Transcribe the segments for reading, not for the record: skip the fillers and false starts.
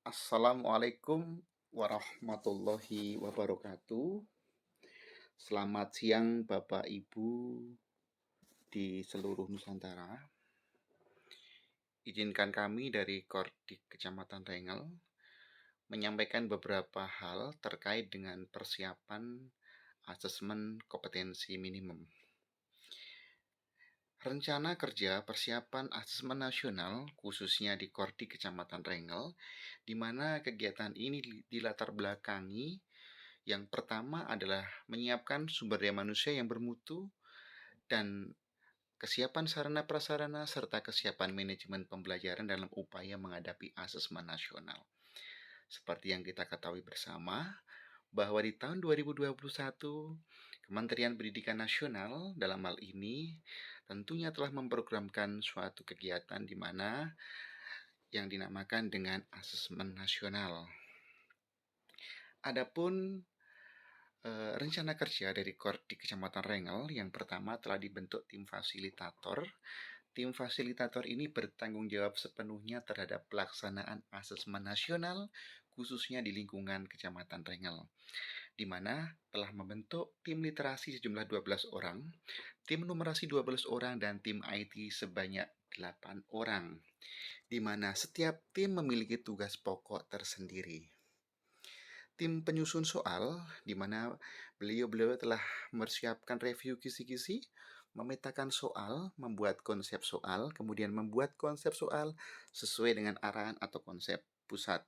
Assalamualaikum warahmatullahi wabarakatuh. Selamat siang Bapak Ibu di seluruh Nusantara. Izinkan kami dari Kordik Kecamatan Rengel menyampaikan beberapa hal terkait dengan persiapan asesmen kompetensi minimum. Rencana kerja persiapan asesmen nasional khususnya di Kordik Kecamatan Rengel, di mana kegiatan ini dilatar belakangi. Yang pertama adalah menyiapkan sumber daya manusia yang bermutu dan kesiapan sarana prasarana serta kesiapan manajemen pembelajaran dalam upaya menghadapi asesmen nasional. Seperti yang kita ketahui bersama, bahwa di tahun 2021, Kementerian Pendidikan Nasional dalam hal ini tentunya telah memprogramkan suatu kegiatan di mana yang dinamakan dengan asesmen nasional. Adapun rencana kerja dari Kordik Kecamatan Rengel yang pertama telah dibentuk tim fasilitator. Tim fasilitator ini bertanggung jawab sepenuhnya terhadap pelaksanaan asesmen nasional khususnya di lingkungan Kecamatan Rengel, di mana telah membentuk tim literasi sejumlah 12 orang, tim numerasi 12 orang, dan tim IT sebanyak 8 orang, di mana setiap tim memiliki tugas pokok tersendiri. Tim penyusun soal, di mana beliau telah mempersiapkan review kisi-kisi, memetakan soal, membuat konsep soal, kemudian membuat konsep soal sesuai dengan arahan atau konsep pusat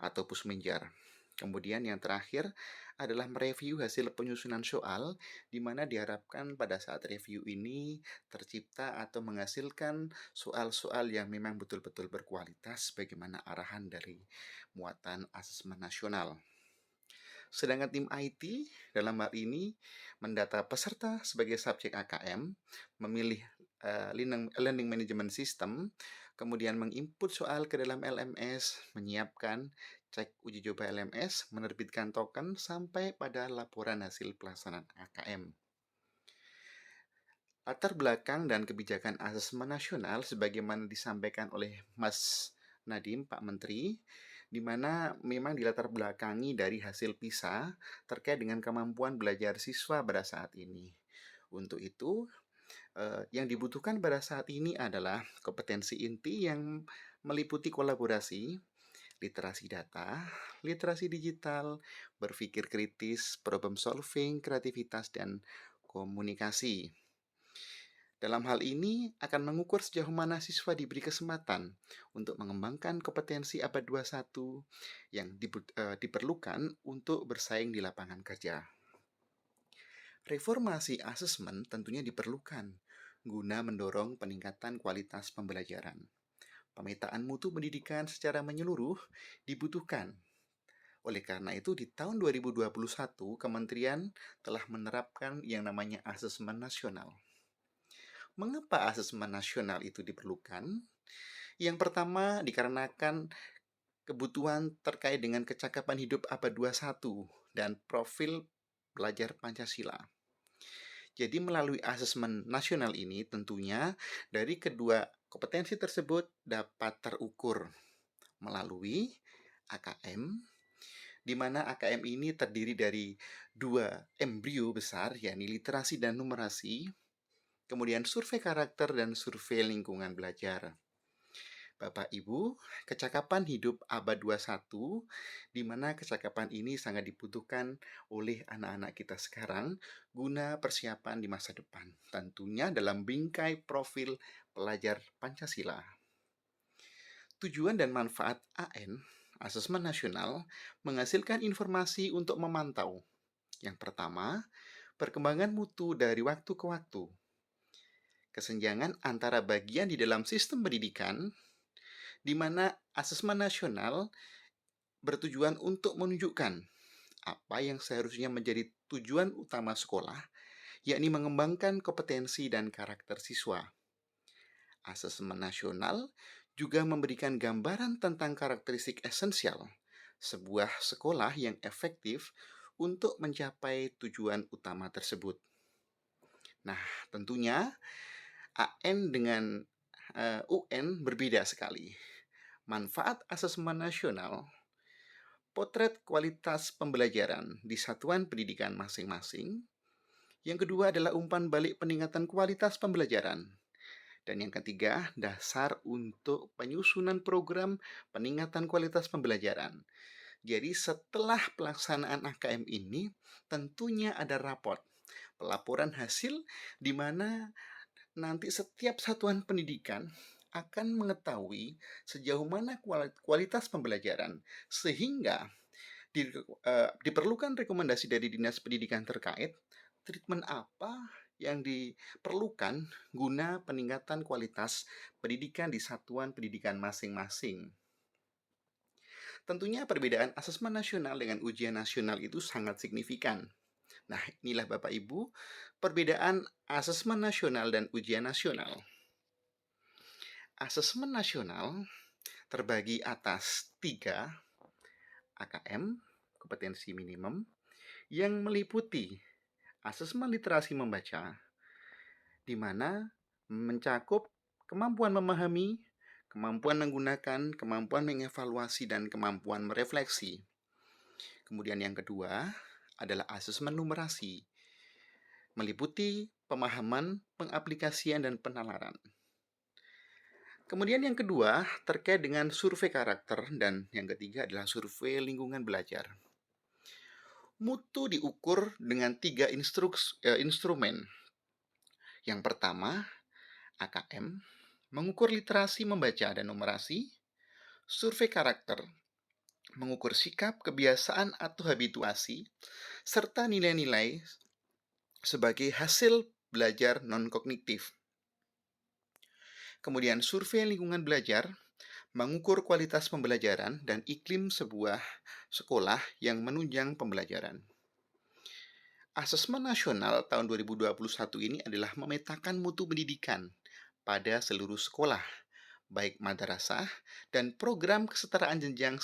atau pusmenjar. Kemudian yang terakhir adalah mereview hasil penyusunan soal, di mana diharapkan pada saat review ini tercipta atau menghasilkan soal-soal yang memang betul-betul berkualitas bagaimana arahan dari muatan asesmen nasional. Sedangkan tim IT dalam hal ini mendata peserta sebagai subjek AKM, memilih Learning Management System, kemudian menginput soal ke dalam LMS, menyiapkan cek uji coba LMS, menerbitkan token, sampai pada laporan hasil pelaksanaan AKM. Latar belakang dan kebijakan asesmen nasional sebagaimana disampaikan oleh Mas Nadiem, Pak Menteri, di mana memang dilatar belakangi dari hasil PISA terkait dengan kemampuan belajar siswa pada saat ini. Untuk itu, yang dibutuhkan pada saat ini adalah kompetensi inti yang meliputi kolaborasi, literasi data, literasi digital, berpikir kritis, problem solving, kreativitas, dan komunikasi. Dalam hal ini akan mengukur sejauh mana siswa diberi kesempatan untuk mengembangkan kompetensi abad 21 yang diperlukan untuk bersaing di lapangan kerja. Reformasi asesmen tentunya diperlukan guna mendorong peningkatan kualitas pembelajaran. Pemetaan mutu pendidikan secara menyeluruh dibutuhkan. Oleh karena itu, di tahun 2021, Kementerian telah menerapkan yang namanya asesmen nasional. Mengapa asesmen nasional itu diperlukan? Yang pertama, dikarenakan kebutuhan terkait dengan kecakapan hidup abad 21 dan profil belajar Pancasila. Jadi melalui asesmen nasional ini tentunya dari kedua kompetensi tersebut dapat terukur melalui AKM, di mana AKM ini terdiri dari dua embrio besar, yakni literasi dan numerasi, kemudian survei karakter dan survei lingkungan belajar. Bapak Ibu, kecakapan hidup abad 21, di mana kecakapan ini sangat dibutuhkan oleh anak-anak kita sekarang guna persiapan di masa depan, tentunya dalam bingkai profil pelajar Pancasila. Tujuan dan manfaat AN, Asesmen Nasional, menghasilkan informasi untuk memantau. Yang pertama, perkembangan mutu dari waktu ke waktu. Kesenjangan antara bagian di dalam sistem pendidikan, di mana asesmen nasional bertujuan untuk menunjukkan apa yang seharusnya menjadi tujuan utama sekolah, yakni mengembangkan kompetensi dan karakter siswa. Asesmen nasional juga memberikan gambaran tentang karakteristik esensial sebuah sekolah yang efektif untuk mencapai tujuan utama tersebut. Nah, tentunya AN dengan UN berbeda sekali. Manfaat asesmen nasional potret kualitas pembelajaran di satuan pendidikan masing-masing. Yang kedua adalah umpan balik peningkatan kualitas pembelajaran. Dan yang ketiga, dasar untuk penyusunan program peningkatan kualitas pembelajaran. Jadi setelah pelaksanaan AKM ini, tentunya ada raport, pelaporan hasil di mana nanti setiap satuan pendidikan akan mengetahui sejauh mana kualitas pembelajaran, sehingga diperlukan rekomendasi dari dinas pendidikan terkait, treatment apa yang diperlukan guna peningkatan kualitas pendidikan di satuan pendidikan masing-masing. Tentunya perbedaan asesmen nasional dengan ujian nasional itu sangat signifikan. Nah, inilah Bapak Ibu, perbedaan asesmen nasional dan ujian nasional. Asesmen nasional terbagi atas 3 AKM, kompetensi minimum, yang meliputi asesmen literasi membaca, di mana mencakup kemampuan memahami, kemampuan menggunakan, kemampuan mengevaluasi, dan kemampuan merefleksi. Kemudian yang kedua adalah asesmen numerasi, meliputi pemahaman, pengaplikasian, dan penalaran. Kemudian yang kedua terkait dengan survei karakter, dan yang ketiga adalah survei lingkungan belajar. Mutu diukur dengan 3 instrumen. Yang pertama, AKM, mengukur literasi membaca dan numerasi. Survei karakter, mengukur sikap, kebiasaan, atau habituasi, serta nilai-nilai sebagai hasil belajar non-kognitif. Kemudian survei lingkungan belajar, mengukur kualitas pembelajaran dan iklim sebuah sekolah yang menunjang pembelajaran. Asesmen nasional tahun 2021 ini adalah memetakan mutu pendidikan pada seluruh sekolah, baik madrasah dan program kesetaraan jenjang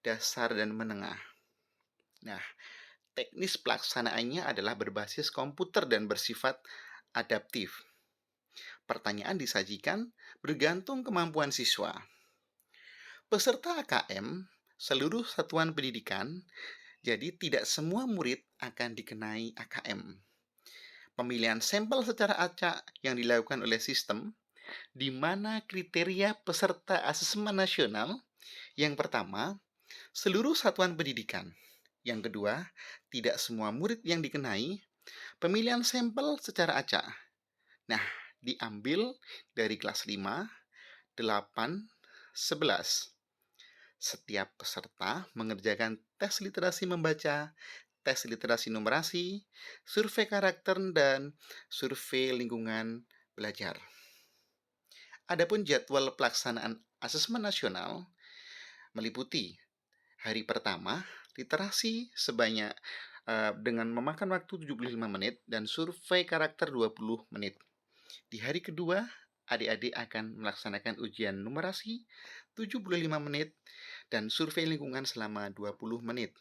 dasar dan menengah. Nah, teknis pelaksanaannya adalah berbasis komputer dan bersifat adaptif. Pertanyaan disajikan bergantung kemampuan siswa. Peserta AKM, seluruh satuan pendidikan, jadi tidak semua murid akan dikenai AKM. Pemilihan sampel secara acak yang dilakukan oleh sistem, di mana kriteria peserta asesmen nasional, yang pertama, seluruh satuan pendidikan. Yang kedua, tidak semua murid yang dikenai, pemilihan sampel secara acak. Nah, diambil dari kelas 5, 8, 11. Setiap peserta mengerjakan tes literasi membaca, tes literasi numerasi, survei karakter, dan survei lingkungan belajar. Adapun jadwal pelaksanaan asesmen nasional meliputi hari pertama, literasi sebanyak dengan memakan waktu 75 menit dan survei karakter 20 menit. Di hari kedua, adik-adik akan melaksanakan ujian numerasi 75 menit dan survei lingkungan selama 20 menit.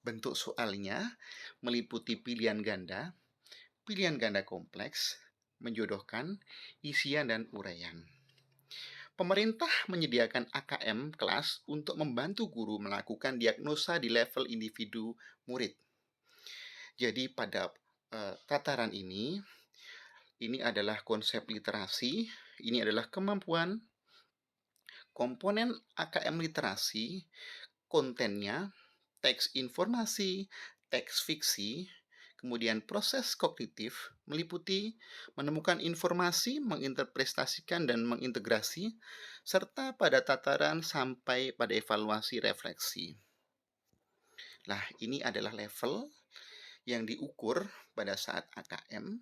Bentuk soalnya meliputi pilihan ganda kompleks, menjodohkan, isian, dan uraian. Pemerintah menyediakan AKM kelas untuk membantu guru melakukan diagnosa di level individu murid. Jadi pada tataran ini adalah konsep literasi, ini adalah kemampuan. Komponen AKM literasi, kontennya, teks informasi, teks fiksi, kemudian proses kognitif meliputi menemukan informasi, menginterpretasikan dan mengintegrasi, serta pada tataran sampai pada evaluasi refleksi. Nah, ini adalah level yang diukur pada saat AKM.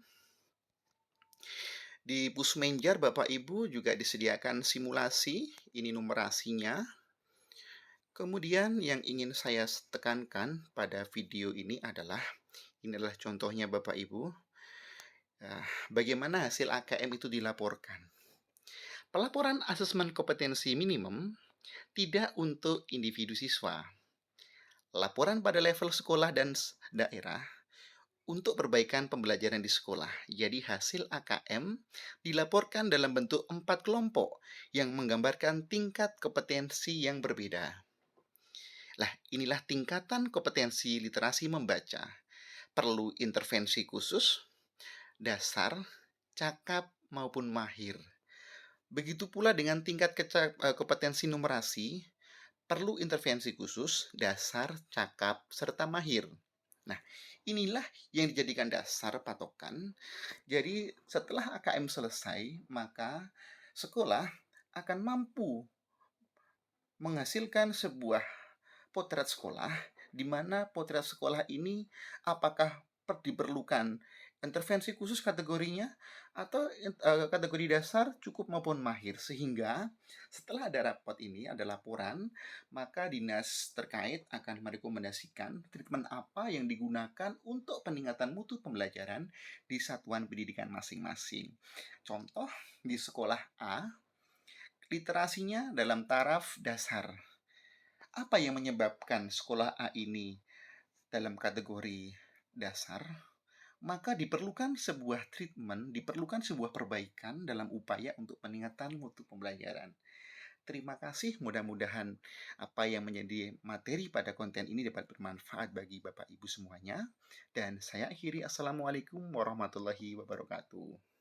Di Pusmenjar Bapak Ibu juga disediakan simulasi, ini numerasinya. Kemudian yang ingin saya tekankan pada video ini adalah contohnya Bapak Ibu, bagaimana hasil AKM itu dilaporkan. Pelaporan asesmen kompetensi minimum tidak untuk individu siswa. Laporan pada level sekolah dan daerah untuk perbaikan pembelajaran di sekolah. Jadi hasil AKM dilaporkan dalam bentuk 4 kelompok yang menggambarkan tingkat kompetensi yang berbeda. Lah, inilah tingkatan kompetensi literasi membaca. Perlu intervensi khusus, dasar, cakap, maupun mahir. Begitu pula dengan tingkat kompetensi numerasi, perlu intervensi khusus, dasar, cakap, serta mahir. Nah, inilah yang dijadikan dasar patokan. Jadi, setelah AKM selesai, maka sekolah akan mampu menghasilkan sebuah potret sekolah, di mana potret sekolah ini apakah diperlukan intervensi khusus kategorinya atau kategori dasar cukup maupun mahir, sehingga setelah ada rapot ini, ada laporan, maka dinas terkait akan merekomendasikan treatment apa yang digunakan untuk peningkatan mutu pembelajaran di satuan pendidikan masing-masing. Contoh, di sekolah A, literasinya dalam taraf dasar. Apa yang menyebabkan sekolah A ini dalam kategori dasar? Maka diperlukan sebuah treatment, diperlukan sebuah perbaikan dalam upaya untuk peningkatan mutu pembelajaran. Terima kasih, mudah-mudahan apa yang menjadi materi pada konten ini dapat bermanfaat bagi Bapak Ibu semuanya. Dan saya akhiri, Assalamualaikum warahmatullahi wabarakatuh.